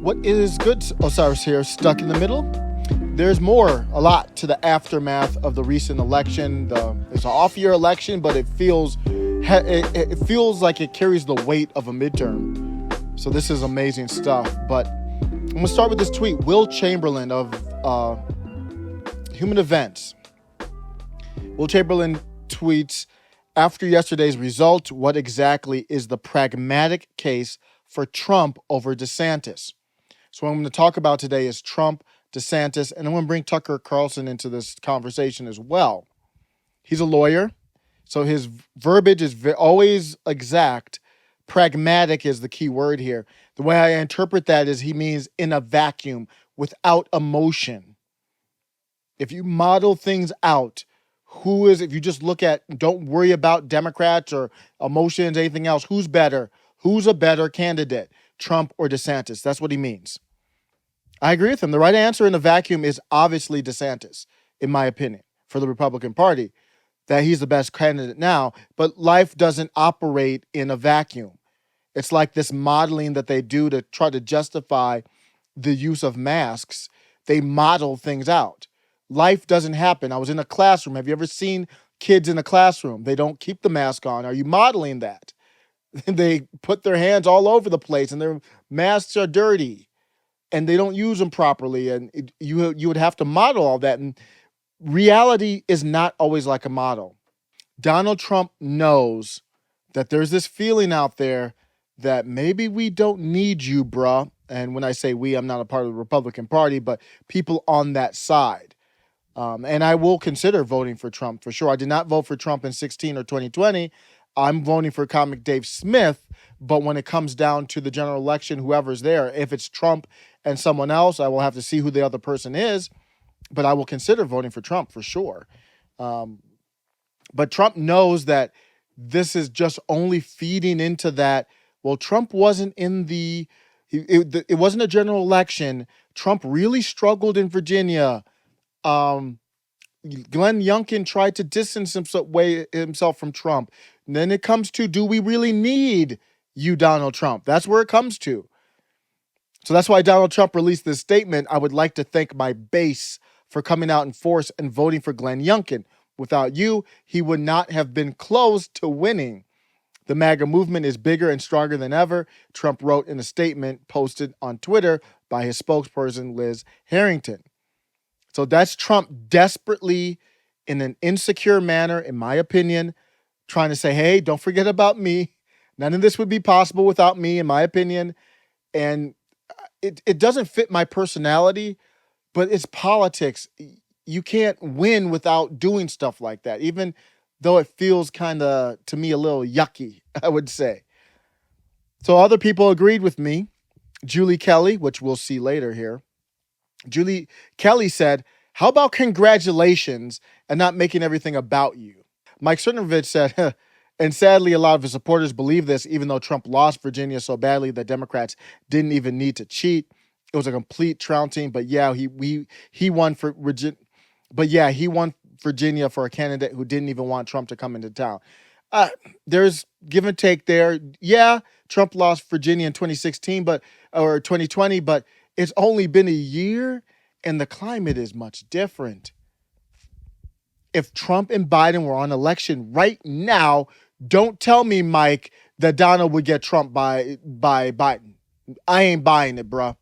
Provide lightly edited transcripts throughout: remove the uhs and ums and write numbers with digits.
What is good, Osiris here, stuck in the middle? There's a lot to the aftermath of the recent election. It's an off-year election, but it feels like it carries the weight of a midterm. So this is amazing stuff. But I'm going to start with this tweet. Will Chamberlain of Human Events. Will Chamberlain tweets, after yesterday's result, what exactly is the pragmatic case for Trump over DeSantis? So what I'm going to talk about today is Trump, DeSantis, and I'm going to bring Tucker Carlson into this conversation as well. He's a lawyer, so his verbiage is always exact. Pragmatic is the key word here. The way I interpret that is he means in a vacuum, without emotion. If you model things out, if you just look at, don't worry about Democrats or emotions, anything else, who's better? Who's a better candidate, Trump or DeSantis? That's what he means. I agree with him. The right answer in a vacuum is obviously DeSantis, in my opinion, for the Republican Party, that he's the best candidate now. But life doesn't operate in a vacuum. It's like this modeling that they do to try to justify the use of masks. They model things out. Life doesn't happen. I was in a classroom. Have you ever seen kids in a classroom? They don't keep the mask on. Are you modeling that? They put their hands all over the place and their masks are dirty and they don't use them properly. And you would have to model all that. And reality is not always like a model. Donald Trump knows that there's this feeling out there that maybe we don't need you, bruh. And when I say we, I'm not a part of the Republican Party, but people on that side. And I will consider voting for Trump for sure. I did not vote for Trump in 2016 or 2020. I'm voting for comic Dave Smith. But when it comes down to the general election, whoever's there, if it's Trump and someone else, I will have to see who the other person is. But I will consider voting for Trump for sure. But Trump knows that this is just only feeding into that. Well, Trump wasn't in it wasn't a general election. Trump really struggled in Virginia. Glenn Youngkin tried to distance himself from Trump. And then it comes to, do we really need you, Donald Trump? That's where it comes to. So that's why Donald Trump released this statement. I would like to thank my base for coming out in force and voting for Glenn Youngkin. Without you, he would not have been close to winning. The MAGA movement is bigger and stronger than ever, Trump wrote in a statement posted on Twitter by his spokesperson, Liz Harrington. So that's Trump desperately, in an insecure manner, in my opinion, trying to say, hey, don't forget about me. None of this would be possible without me, in my opinion. And it doesn't fit my personality, but it's politics. You can't win without doing stuff like that, even though it feels kind of, to me, a little yucky, I would say. So other people agreed with me. Julie Kelly, which we'll see later here. Julie Kelly said, how about congratulations and not making everything about you? Mike Cernovich said, and sadly, a lot of his supporters believe this, even though Trump lost Virginia so badly that Democrats didn't even need to cheat. It was a complete trouncing, but yeah, he won for Virginia. But yeah, he won Virginia for a candidate who didn't even want Trump to come into town. There's give and take there. Yeah, Trump lost Virginia in 2016, or 2020, but it's only been a year and the climate is much different. If Trump and Biden were on election right now, don't tell me, Mike, that Donald would get Trump by Biden. I ain't buying it, bruh.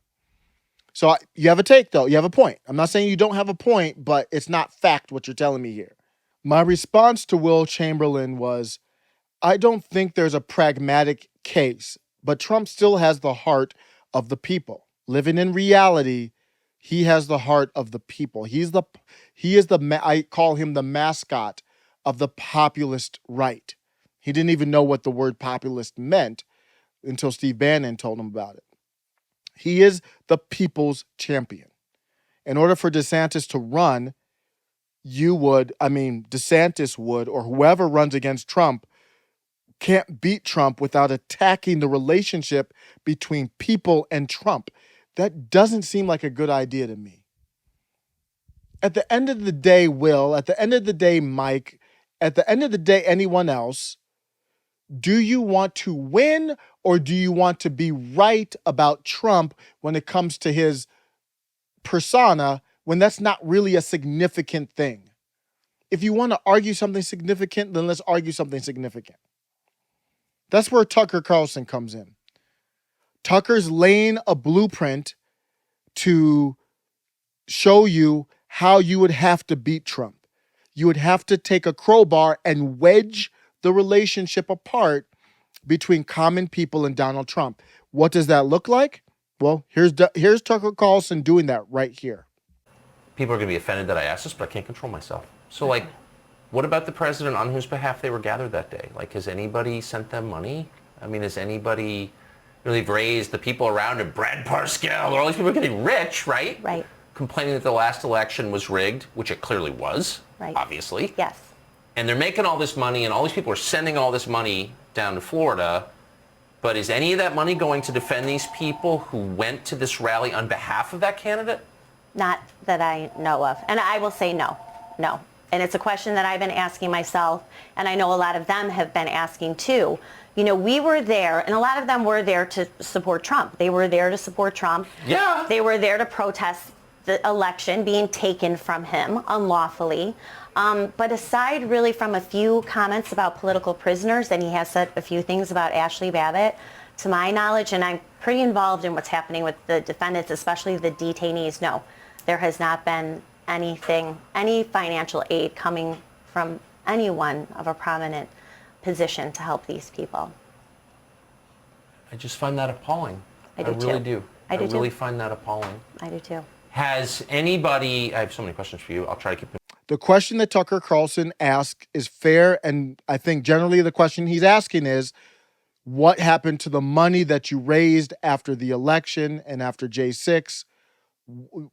So you have a take, though. You have a point. I'm not saying you don't have a point, but it's not fact what you're telling me here. My response to Will Chamberlain was, I don't think there's a pragmatic case, but Trump still has the heart of the people. Living in reality, he has the heart of the people. I call him the mascot of the populist right. He didn't even know what the word populist meant until Steve Bannon told him about it. He is the people's champion. In order for DeSantis to run, DeSantis would, or whoever runs against Trump, can't beat Trump without attacking the relationship between people and Trump. That doesn't seem like a good idea to me. At the end of the day, Will, at the end of the day, Mike, at the end of the day, anyone else, Do you want to win, or do you want to be right about Trump when it comes to his persona, when that's not really a significant thing? If you want to argue something significant, then let's argue something significant. That's where Tucker Carlson comes in. Tucker's laying a blueprint to show you how you would have to beat Trump. You would have to take a crowbar and wedge the relationship apart between common people and Donald Trump. What does that look like? Well, here's Tucker Carlson doing that right here. People are going to be offended that I asked this, but I can't control myself. So, like, what about the president on whose behalf they were gathered that day? Like, has anybody sent them money? I mean, has anybody really raised the people around him? Brad Parscale, all these people are getting rich, right? Right. Complaining that the last election was rigged, which it clearly was, right. Obviously. Yes. And they're making all this money, and all these people are sending all this money down to Florida. But is any of that money going to defend these people who went to this rally on behalf of that candidate? Not that I know of. And I will say no. No. And it's a question that I've been asking myself, and I know a lot of them have been asking too. You know, we were there, and a lot of them were there to support Trump. They were there to support Trump. Yeah. They were there to protest the election being taken from him unlawfully. But aside really from a few comments about political prisoners, and he has said a few things about Ashley Babbitt, to my knowledge, and I'm pretty involved in what's happening with the defendants, especially the detainees, no, there has not been anything, any financial aid coming from anyone of a prominent position to help these people. I just find that appalling. I do really too. do. I do really too. find that appalling. I do too. Has anybody, I have so many questions for you. I'll try to keep them. The question that Tucker Carlson asked is fair, and I think generally the question he's asking is, what happened to the money that you raised after the election and after J6?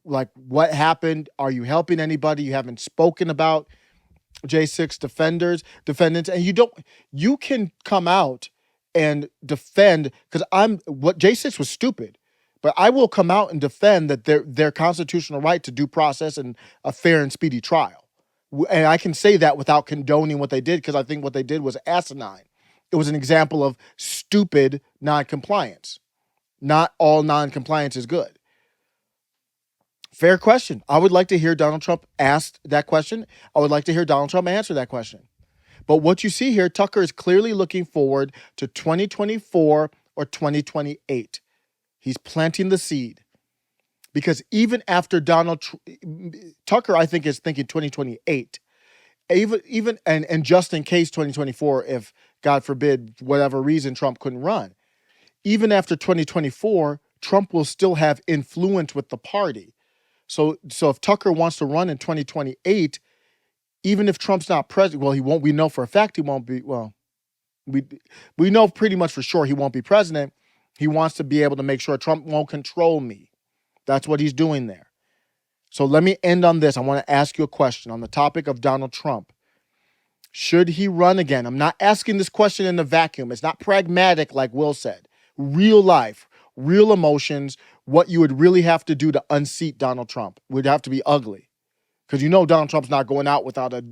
Like, what happened? Are you helping anybody? You haven't spoken about J6 defendants, and you can come out and defend, because J6 was stupid, but I will come out and defend that their constitutional right to due process and a fair and speedy trial. And I can say that without condoning what they did, because I think what they did was asinine. It was an example of stupid noncompliance. Not all noncompliance is good. Fair question. I would like to hear Donald Trump ask that question. I would like to hear Donald Trump answer that question. But what you see here, Tucker is clearly looking forward to 2024 or 2028. He's planting the seed. Because even after Tucker, I think, is thinking 2028. Even and just in case 2024, if God forbid, whatever reason Trump couldn't run, even after 2024, Trump will still have influence with the party. So if Tucker wants to run in 2028, even if Trump's not president, well, he won't. We know for a fact he won't be. Well, we know pretty much for sure he won't be president. He wants to be able to make sure Trump won't control me. That's what he's doing there. So let me end on this. I want to ask you a question on the topic of Donald Trump. Should he run again? I'm not asking this question in a vacuum. It's not pragmatic like Will said. Real life, real emotions, what you would really have to do to unseat Donald Trump would have to be ugly. Because you know Donald Trump's not going out without a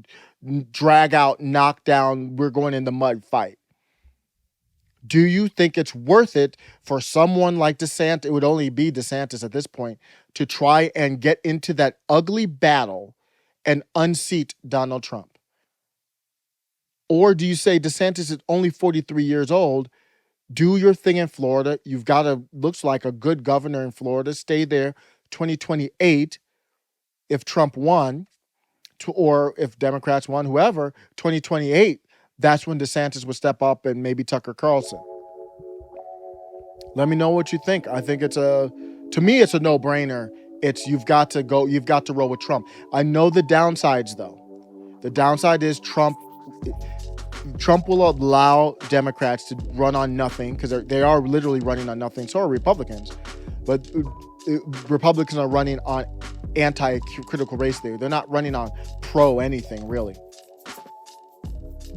drag out, knockdown, we're going in the mud fight. Do you think it's worth it for someone like DeSantis, it would only be DeSantis at this point, to try and get into that ugly battle and unseat Donald Trump? Or do you say DeSantis is only 43 years old, do your thing in Florida, you've got looks like a good governor in Florida, stay there 2028 if Trump won, or if Democrats won, whoever, 2028, that's when DeSantis would step up and maybe Tucker Carlson. Let me know what you think. I think to me, it's a no-brainer. You've got to roll with Trump. I know the downsides though. The downside is Trump will allow Democrats to run on nothing, because they are literally running on nothing. So are Republicans. But Republicans are running on anti-critical race theory. They're not running on pro anything, really.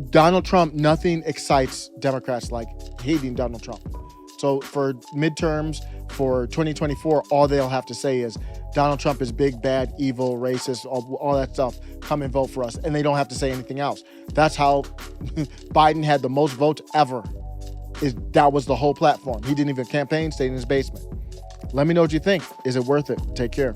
Donald Trump, nothing excites Democrats like hating Donald Trump. So for midterms, for 2024, all they'll have to say is Donald Trump is big, bad, evil, racist, all that stuff. Come and vote for us. And they don't have to say anything else. That's how Biden had the most votes ever. That was the whole platform. He didn't even campaign, stayed in his basement. Let me know what you think. Is it worth it? Take care.